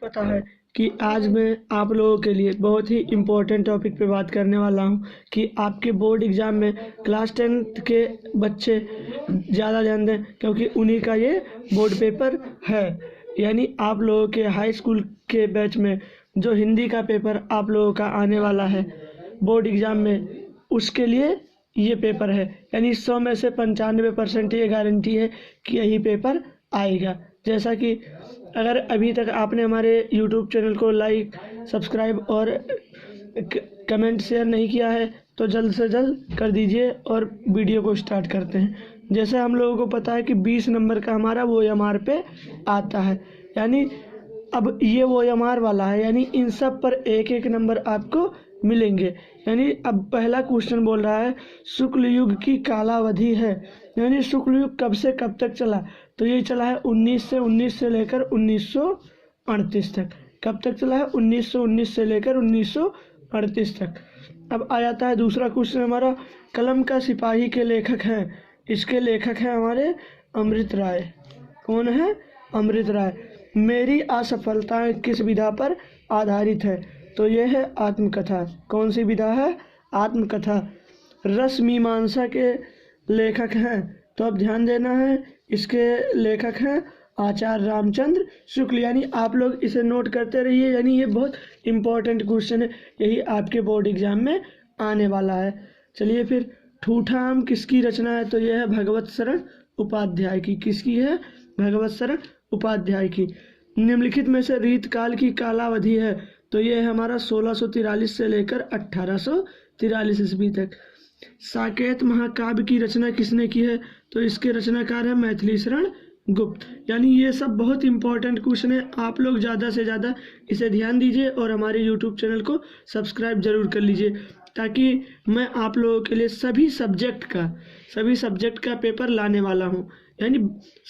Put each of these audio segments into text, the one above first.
पता है कि आज मैं आप लोगों के लिए बहुत ही इम्पोर्टेंट टॉपिक पे बात करने वाला हूँ कि आपके बोर्ड एग्ज़ाम में क्लास 10th के बच्चे ज़्यादा ध्यान दें, क्योंकि उन्हीं का ये बोर्ड पेपर है। यानी आप लोगों के हाई स्कूल के बैच में जो हिंदी का पेपर आप लोगों का आने वाला है बोर्ड एग्ज़ाम में, उसके लिए ये पेपर है। यानी 100 में से 95% ये गारंटी है कि यही पेपर आएगा। जैसा कि अगर अभी तक आपने हमारे यूट्यूब चैनल को लाइक, सब्सक्राइब और कमेंट शेयर नहीं किया है तो जल्द से जल्द कर दीजिए और वीडियो को स्टार्ट करते हैं। जैसे हम लोगों को पता है कि 20 नंबर का हमारा OMR पे आता है, यानी अब ये OMR वाला है, यानी इन सब पर एक एक नंबर आपको मिलेंगे। यानी अब पहला क्वेश्चन बोल रहा है शुक्ल युग की कालावधि है, यानी शुक्ल युग कब से कब तक चला, तो ये चला है 1919 से लेकर 1938 तक। कब तक चला है? 1919 से लेकर 1938 तक। अब आ जाता है दूसरा क्वेश्चन हमारा, कलम का सिपाही के लेखक हैं। इसके लेखक हैं हमारे अमृत राय। कौन है? अमृत राय। मेरी असफलताएं किस विधा पर आधारित है, तो ये है आत्मकथा। कौन सी विधा है? आत्मकथा। रस मीमांसा के लेखक हैं, तो अब ध्यान देना है, इसके लेखक हैं आचार्य रामचंद्र शुक्ल। यानी आप लोग इसे नोट करते रहिए, यानी ये बहुत इम्पोर्टेंट क्वेश्चन है, यही आपके बोर्ड एग्जाम में आने वाला है। चलिए फिर, ठूठा आम किसकी रचना है, तो यह है भगवत शरण उपाध्याय की। किसकी है? भगवत शरण उपाध्याय की। निम्नलिखित में से रीतकाल की कालावधि है, तो यह है हमारा 1643 से लेकर 1843 ईस्वी तक। साकेत महाकाव्य की रचना किसने की है, तो इसके रचनाकार है मैथिली शरण गुप्त। यानी ये सब बहुत इंपॉर्टेंट क्वेश्चन है, आप लोग ज़्यादा से ज़्यादा इसे ध्यान दीजिए और हमारे यूट्यूब चैनल को सब्सक्राइब जरूर कर लीजिए, ताकि मैं आप लोगों के लिए सभी सब्जेक्ट का पेपर लाने वाला हूँ। यानी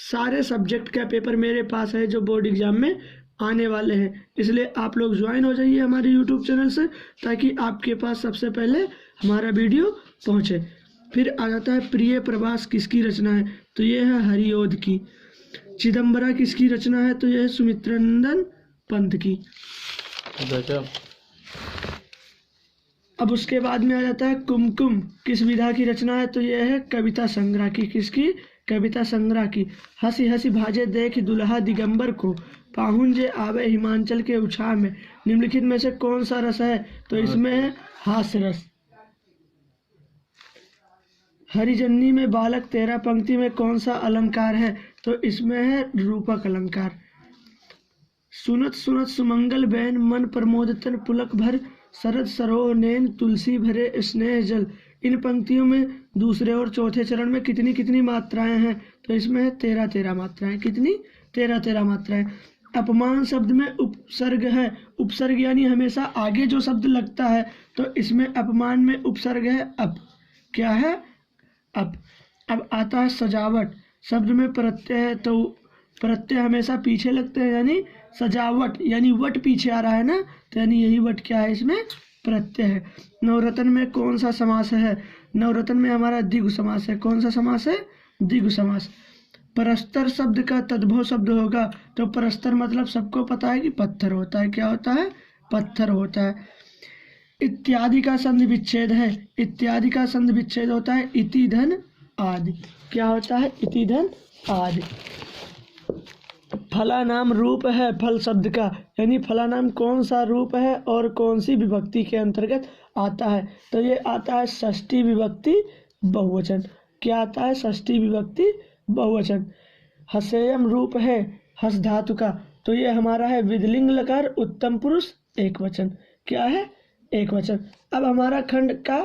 सारे सब्जेक्ट का पेपर मेरे पास है जो बोर्ड एग्जाम में आने वाले हैं, इसलिए आप लोग ज्वाइन हो जाइए हमारे यूट्यूब चैनल से, ताकि आपके पास सबसे पहले हमारा वीडियो पहुँचे। फिर आ जाता है प्रिय प्रवास किसकी रचना है, तो ये है हरिओध की। चिदम्बरा किसकी रचना है, तो यह है सुमित्रानंद पंत की। अब उसके बाद में आ जाता है कुमकुम किस विधा की रचना है, तो यह है कविता संग्रह की। किसकी? कविता संग्रह की। हंसी हंसी भाजे देख दुल्हा दिगंबर को, पाहुंजे आवे हिमाचल के उछाह में। निम्नलिखित में से कौन सा रस है, तो इसमें है हास्य रस। हरिजन्नी में बालक तेरा पंक्ति में कौन सा अलंकार है, तो इसमें है रूपक अलंकार। सुनत सुनत सुमंगल बैन मन प्रमोद तन पुलक भर, शरद सरोह नैन तुलसी भरे स्नेह जल। इन पंक्तियों में दूसरे और चौथे चरण में कितनी कितनी मात्राएं हैं, तो इसमें है 13 मात्राएं। कितनी? 13 मात्राएं। अपमान शब्द में उपसर्ग है। उपसर्ग यानी हमेशा आगे जो शब्द लगता है, तो इसमें अपमान में उपसर्ग है अप। क्या है? अब आता है सजावट। शब्द में प्रत्यय है, तो प्रत्यय हमेशा पीछे लगते हैं, यानी सजावट, यानी वट पीछे आ रहा है ना, तो यानी यही वट क्या है, इसमें प्रत्यय है। नवरत्न में कौन सा समास है, नवरत्न में हमारा द्विगु समास है। कौन सा समास है? द्विगु समास। परस्तर शब्द का तद्भव शब्द होगा, तो परस्तर मतलब सबको पता है कि पत्थर होता है। क्या होता है? पत्थर होता है। इत्यादि का संधि विच्छेद है। इत्यादि का संधि विच्छेद होता है इति धन आदि। क्या होता है? इति धन आदि। फला नाम रूप है फल शब्द का, यानी फला नाम कौन सा रूप है और कौन सी विभक्ति के अंतर्गत आता है, तो ये आता है षष्ठी विभक्ति बहुवचन। क्या आता है? षष्ठी विभक्ति बहुवचन। हसेयम रूप है हस धातु का, तो ये हमारा है विधिलिंग लकार उत्तम पुरुष एक वचन। क्या है? एक वचन। अब हमारा खंड का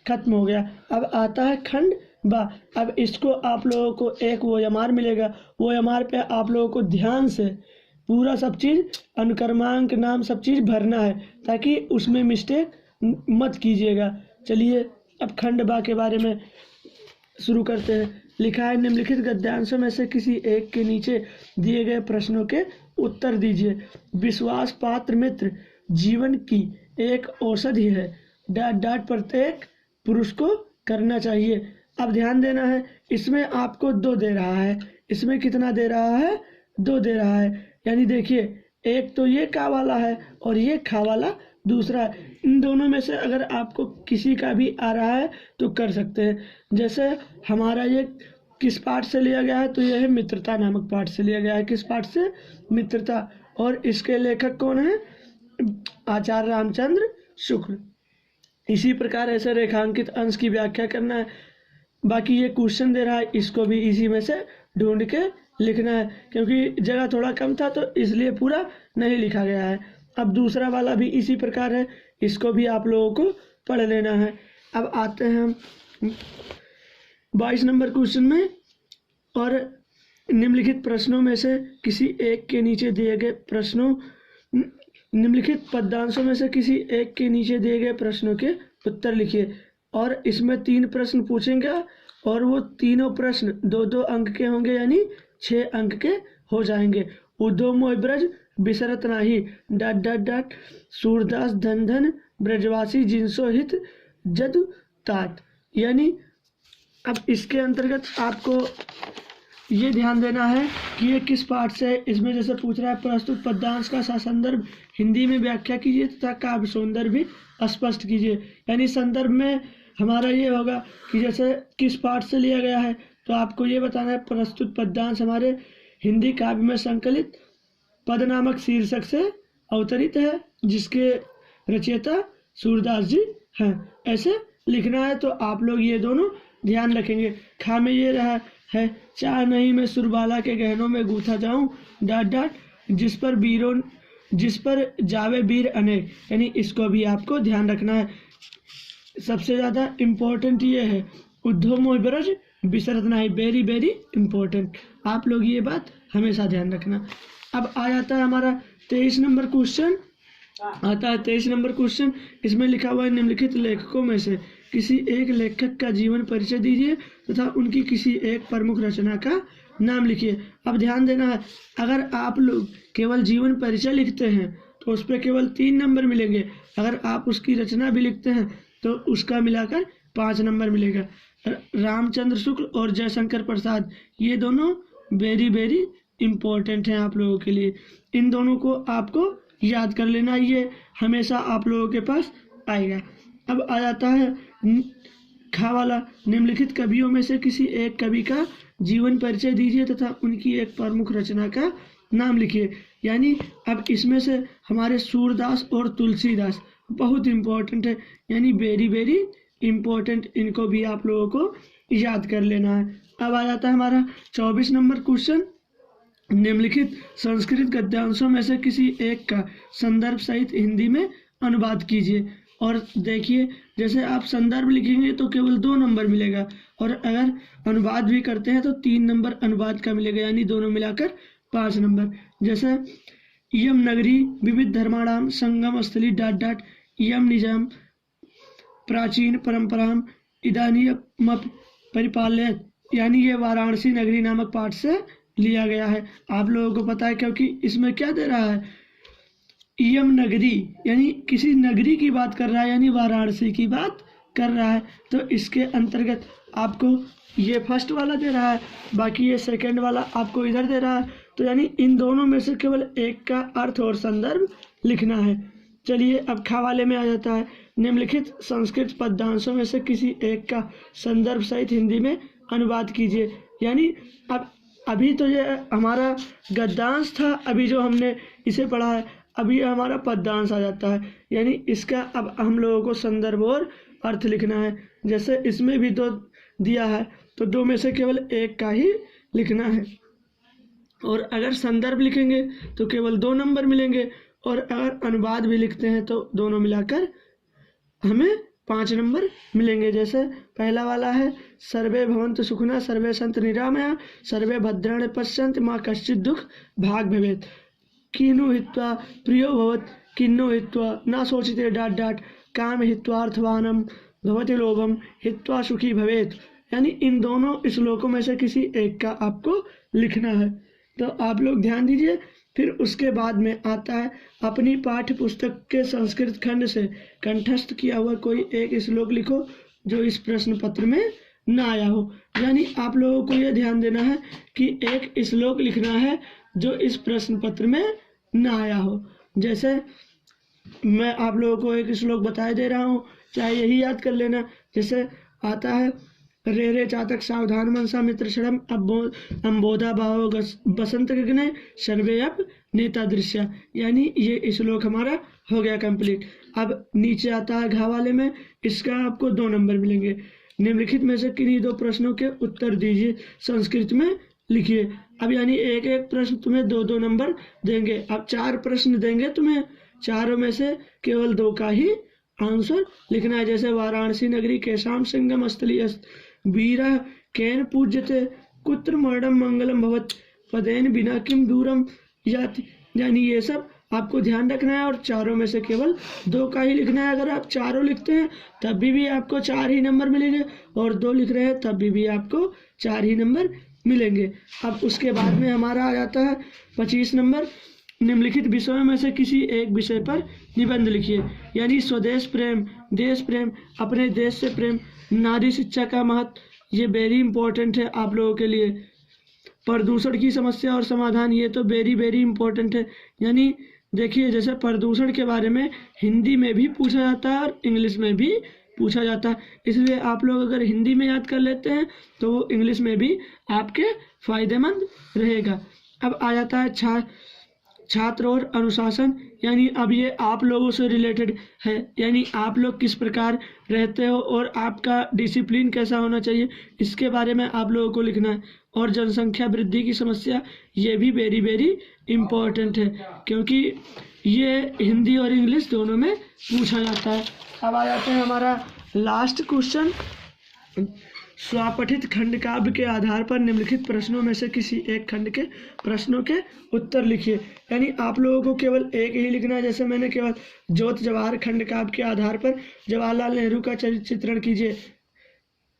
खत्म हो गया, अब आता है खंड बा। अब इसको आप लोगों को एक OMR मिलेगा, OMR पे आप लोगों को ध्यान से पूरा सब चीज़ अनुक्रमांक नाम सब चीज़ भरना है, ताकि उसमें मिस्टेक मत कीजिएगा। चलिए अब खंड बा के बारे में शुरू करते हैं। लिखा है निम्नलिखित गद्यांशों में से किसी एक के नीचे दिए गए प्रश्नों के उत्तर दीजिए। विश्वास पात्र मित्र जीवन की एक औषधि है, प्रत्येक पुरुष को करना चाहिए। अब ध्यान देना है, इसमें आपको 2 दे रहा है, इसमें कितना दे रहा है? 2 दे रहा है। यानी देखिए, एक तो ये का वाला है और ये खा वाला दूसरा है। इन दोनों में से अगर आपको किसी का भी आ रहा है तो कर सकते हैं। जैसे हमारा ये किस पाठ से लिया गया है, तो यह है मित्रता नामक पाठ से लिया गया है। किस पाठ से? मित्रता। और इसके लेखक कौन है? आचार्य रामचंद्र शुक्ल। इसी प्रकार ऐसे रेखांकित अंश की व्याख्या करना है। बाकी ये क्वेश्चन दे रहा है, इसको भी इसी में से ढूंढ के लिखना है, क्योंकि जगह थोड़ा कम था तो इसलिए पूरा नहीं लिखा गया है। अब दूसरा वाला भी इसी प्रकार है, इसको भी आप लोगों को पढ़ लेना है। अब आते हैं हम 22 नंबर क्वेश्चन में। और निम्नलिखित प्रश्नों में से किसी एक के नीचे दिए गए प्रश्नों निम्नलिखित पद्यांशों में से किसी एक के नीचे दिए गए प्रश्नों के उत्तर लिखिए। और इसमें 3 प्रश्न पूछेंगे और वो तीनों प्रश्न 2-2 अंक के होंगे, यानी 6 अंक के हो जाएंगे। उद्धव मोहि ब्रज बिसरत नाही .. सूरदास धन धन ब्रजवासी जिनसो हित जदु तात। यानी अब इसके अंतर्गत आपको ये ध्यान देना है कि ये किस पाठ से है। इसमें जैसे पूछ रहा है प्रस्तुत पद्यांश का संदर्भ हिंदी में व्याख्या कीजिए तथा काव्य सौंदर्य भी स्पष्ट कीजिए। यानी संदर्भ में हमारा ये होगा कि जैसे किस पाठ से लिया गया है, तो आपको ये बताना है प्रस्तुत पद्यांश हमारे हिंदी काव्य में संकलित पद नामक शीर्षक से अवतरित है, जिसके रचयिता सूरदास जी हैं। ऐसे लिखना है। तो आप लोग ये दोनों ध्यान रखेंगे। खा में ये रहा है, चाह नहीं मैं सुरबाला के गहनों में गूथा जाऊं .. जिस पर जावे वीर अनेक। यानी इसको भी आपको ध्यान रखना है। सबसे ज़्यादा इम्पोर्टेंट ये है उद्धव मोहि ब्रज बिसरत नाही, वेरी वेरी इम्पोर्टेंट। आप लोग ये बात हमेशा ध्यान रखना। अब आ जाता है हमारा 23 नंबर क्वेश्चन। आता है 23 नंबर क्वेश्चन। इसमें लिखा हुआ है निम्नलिखित लेखकों में से किसी एक लेखक का जीवन परिचय दीजिए तथा उनकी किसी एक प्रमुख रचना का नाम लिखिए। अब ध्यान देना है, अगर आप लोग केवल जीवन परिचय लिखते हैं तो उस पर केवल 3 नंबर मिलेंगे। अगर आप उसकी रचना भी लिखते हैं तो उसका मिलाकर 5 नंबर मिलेगा। रामचंद्र शुक्ल और जयशंकर प्रसाद, ये दोनों वेरी वेरी इम्पोर्टेंट हैं आप लोगों के लिए। इन दोनों को आपको याद कर लेना, ये हमेशा आप लोगों के पास आएगा। अब आ जाता है खा वाला। निम्नलिखित कवियों में से किसी एक कवि का जीवन परिचय दीजिए तथा उनकी एक प्रमुख रचना का नाम लिखिए। यानी अब इसमें से हमारे सूरदास और तुलसीदास बहुत इम्पोर्टेंट है, यानी वेरी वेरी इम्पोर्टेंट। इनको भी आप लोगों को याद कर लेना है। अब आ जाता है हमारा 24 नंबर क्वेश्चन। निम्नलिखित संस्कृत गद्यांशों में से किसी एक का संदर्भ सहित हिंदी में अनुवाद कीजिए। और देखिए, जैसे आप संदर्भ लिखेंगे तो केवल 2 नंबर मिलेगा, और अगर अनुवाद भी करते हैं तो 3 नंबर अनुवाद का मिलेगा, यानी दोनों मिलाकर 5 नंबर। जैसे यम नगरी विविध धर्माणाम संगम स्थली ... यम निजाम प्राचीन परंपराम इदानीम परिपालयत। यानी ये वाराणसी नगरी नामक पाठ से लिया गया है। आप लोगों को पता है, क्योंकि इसमें क्या दे रहा है, यम नगरी, यानी किसी नगरी की बात कर रहा है, यानी वाराणसी की बात कर रहा है। तो इसके अंतर्गत आपको ये फर्स्ट वाला दे रहा है, बाकी ये सेकंड वाला आपको इधर दे रहा है। तो यानी इन दोनों में से केवल एक का अर्थ और संदर्भ लिखना है। चलिए अब खा वाले में आ जाता है। निम्नलिखित संस्कृत पद्यांशों में से किसी एक का संदर्भ सहित हिंदी में अनुवाद कीजिए। यानी अब अभी तो ये हमारा गद्यांश था, अभी जो हमने इसे पढ़ा है, अभी हमारा पद्यांश आ जाता है। यानी इसका अब हम लोगों को संदर्भ और अर्थ लिखना है। जैसे इसमें भी 2 दिया है, तो 2 में से केवल एक का ही लिखना है। और अगर संदर्भ लिखेंगे तो केवल 2 नंबर मिलेंगे, और अगर अनुवाद भी लिखते हैं तो दोनों मिलाकर हमें 5 नंबर मिलेंगे। जैसे पहला वाला है सर्वे भवन्तु सुखिनः सर्वे सन्तु निरामया सर्वे भद्राणि पश्यन्तु मा कश्चित् दुःख भाग् भवेत्। किन्नु हित्वा प्रियो भवत् किन्नु हित्वा न शोचिते ... काम हित्वार्थवानम भवति लोभम हित्वा सुखी भवेत्। यानी इन दोनों श्लोकों में से किसी एक का आपको लिखना है। तो आप लोग ध्यान दीजिए। फिर उसके बाद में आता है अपनी पाठ्य पुस्तक के संस्कृत खंड से कंठस्थ किया हुआ कोई एक श्लोक लिखो जो इस प्रश्न पत्र में न आया हो। यानी आप लोगों को यह ध्यान देना है कि एक श्लोक लिखना है जो इस प्रश्न पत्र में ना आया हो। जैसे मैं आप लोगों को एक श्लोक बताए दे रहा हूँ, चाहे यही याद कर लेना। जैसे आता है, रे रे चातक सावधान मनसा मित्र शरम अम्बोधा भाव बसंत गगने सर्वे अप नेता दृश्य। यानी ये श्लोक हमारा हो गया कंप्लीट। अब नीचे आता है घा वाले में, इसका आपको 2 नंबर मिलेंगे। निम्नलिखित में से किन्हीं 2 प्रश्नों के उत्तर दीजिए, संस्कृत में लिखिए। अब यानी एक एक प्रश्न तुम्हें 2-2 नंबर देंगे। अब 4 प्रश्न देंगे तुम्हें, चारों में से केवल 2 का ही आंसर लिखना है। जैसे वाराणसी नगरी केशाम सिंगम स्थली वीरा केन पूज्यते कुत्र मरणम मंगलम भवत पदेन बिना किम दूरम याति। यानी ये सब आपको ध्यान रखना है और चारों में से केवल 2 का ही लिखना है। अगर आप चारों लिखते हैं तब भी आपको 4 ही नंबर मिलेंगे, और 2 लिख रहे हैं तब भी आपको 4 ही नंबर मिलेंगे। अब उसके बाद में हमारा आ जाता है 25 नंबर, निम्नलिखित विषयों में से किसी एक विषय पर निबंध लिखिए। यानी स्वदेश प्रेम, देश प्रेम, अपने देश से प्रेम, नारी शिक्षा का महत्व, ये वेरी इंपॉर्टेंट है आप लोगों के लिए। प्रदूषण की समस्या और समाधान, ये तो वेरी इंपॉर्टेंट है। यानी देखिए, जैसे प्रदूषण के बारे में हिंदी में भी पूछा जाता है और इंग्लिश में भी पूछा जाता है, इसलिए आप लोग अगर हिंदी में याद कर लेते हैं तो वो इंग्लिश में भी आपके फायदेमंद रहेगा। अब आ जाता है छात्र और अनुशासन। यानी अब ये आप लोगों से रिलेटेड है, यानी आप लोग किस प्रकार रहते हो और आपका डिसिप्लिन कैसा होना चाहिए, इसके बारे में आप लोगों को लिखना है। और जनसंख्या वृद्धि की समस्या, ये भी वेरी इम्पोर्टेंट है, क्योंकि ये हिंदी और इंग्लिश दोनों में पूछा जाता है। अब आ जाते हैं हमारा लास्ट क्वेश्चन, स्वपठित खंड काव्य के आधार पर निम्नलिखित प्रश्नों में से किसी एक खंड के प्रश्नों के उत्तर लिखिए। यानी आप लोगों को केवल एक ही लिखना है। जैसे मैंने केवल ज्योत जवाहर खंड काव्य के आधार पर जवाहरलाल नेहरू का चित्रण कीजिए।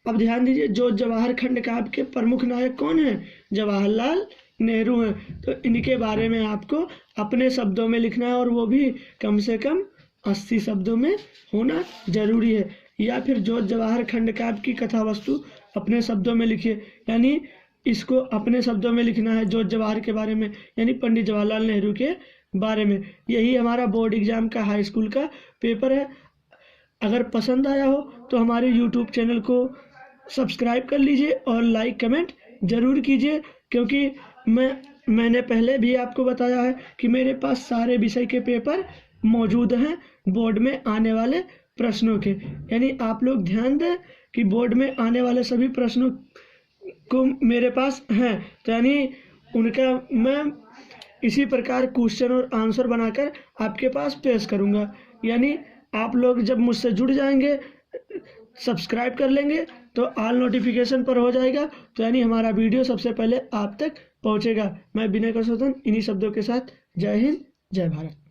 अब ध्यान दीजिए, ज्योत जवाहर खंड काव्य के प्रमुख नायक कौन है? जवाहरलाल नेहरू हैं। तो इनके बारे में आपको अपने शब्दों में लिखना है, और वो भी कम से कम 80 शब्दों में होना जरूरी है। या फिर ज्योत जवाहर खंड काव्य की कथा वस्तु अपने शब्दों में लिखिए। यानी इसको अपने शब्दों में लिखना है ज्योत जवाहर के बारे में, यानी पंडित जवाहरलाल नेहरू के बारे में। यही हमारा बोर्ड एग्जाम का हाई स्कूल का पेपर है। अगर पसंद आया हो तो हमारे यूट्यूब चैनल को सब्सक्राइब कर लीजिए और लाइक कमेंट जरूर कीजिए, क्योंकि मैंने पहले भी आपको बताया है कि मेरे पास सारे विषय के पेपर मौजूद हैं बोर्ड में आने वाले प्रश्नों के। यानी आप लोग ध्यान दें कि बोर्ड में आने वाले सभी प्रश्नों को मेरे पास हैं, तो यानी उनका मैं इसी प्रकार क्वेश्चन और आंसर बनाकर आपके पास पेश करूंगा। यानी आप लोग जब मुझसे जुड़ जाएंगे, सब्सक्राइब कर लेंगे, तो ऑल नोटिफिकेशन पर हो जाएगा, तो यानी हमारा वीडियो सबसे पहले आप तक पहुंचेगा। मैं विनय करसोतन इन्हीं शब्दों के साथ जय हिंद जय भारत।